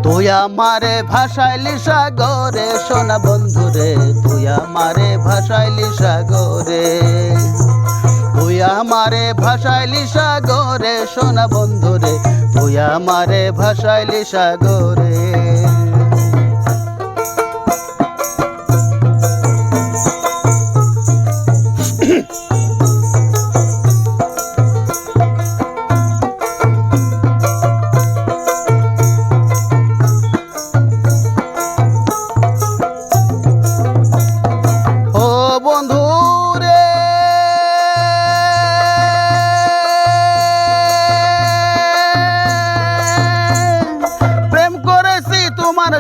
তুই আমারে ভাসাইলি সাগরে সোনা বন্ধুরে, তুই আমারে ভাসাইলি সাগরে, তুই আমারে ভাসাইলি সাগরে সোনা বন্ধুরে, তুই আমারে ভাসাইলি সাগরে।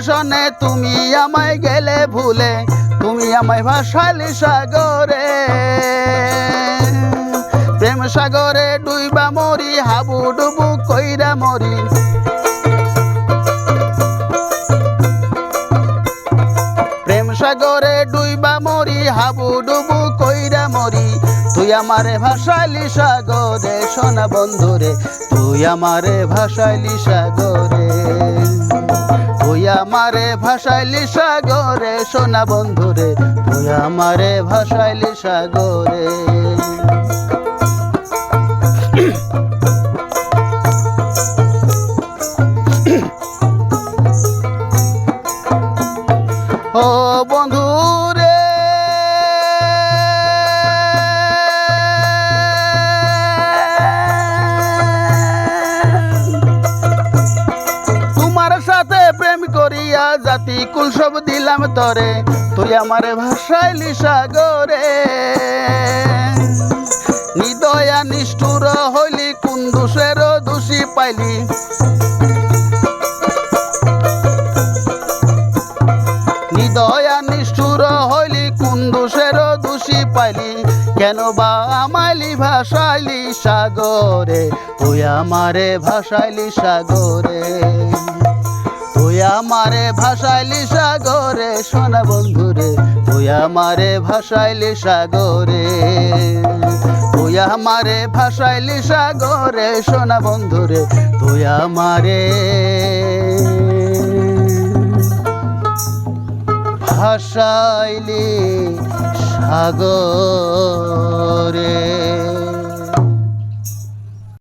শোনে তুমি আমায় গেলে ভুলে, তুমি আমায় ভাসাইলি সাগরে, প্রেম সাগরে ডুইবা মরি, হাবু ডুবু কইরা মরি। প্রেম সাগরে ডুইবা মরি, হাবু ডুবু কইরা মরি। তুই আমারে ভাসাইলি সাগরে সোনা বন্ধুরে, তুই আমারে ভাসাইলি সাগরে, তুই আমারে ভাসাইলি সাগরে সোনা বন্ধুরে, তুই আমারে ভাসাইলি সাগরে। ও বন্ধুরে তোমার সাথে প্রেম করিয়া জাতি কুল সব দিলাম তরে, তুই আমারে ভাসাইলি সাগরে। নিদয়া নিষ্ঠুর হইলি কোন দোষের দোষী পাইলি, নিদয়া নিষ্ঠুর হইলি কোন দোষের দোষী পাইলি, কেন বা আমাইলি ভাসাইলি সাগরে, তুই আমারে ভাসাইলি সাগরে, তুই আমারে ভাসাইলি সাগরে সোনা বন্ধুরে, তুই আমারে ভাসাইলি সাগরে, তুই আমারে ভাসাইলি সাগরে সোনা বন্ধুরে, তুই আমারে ভাসাইলি সাগরে।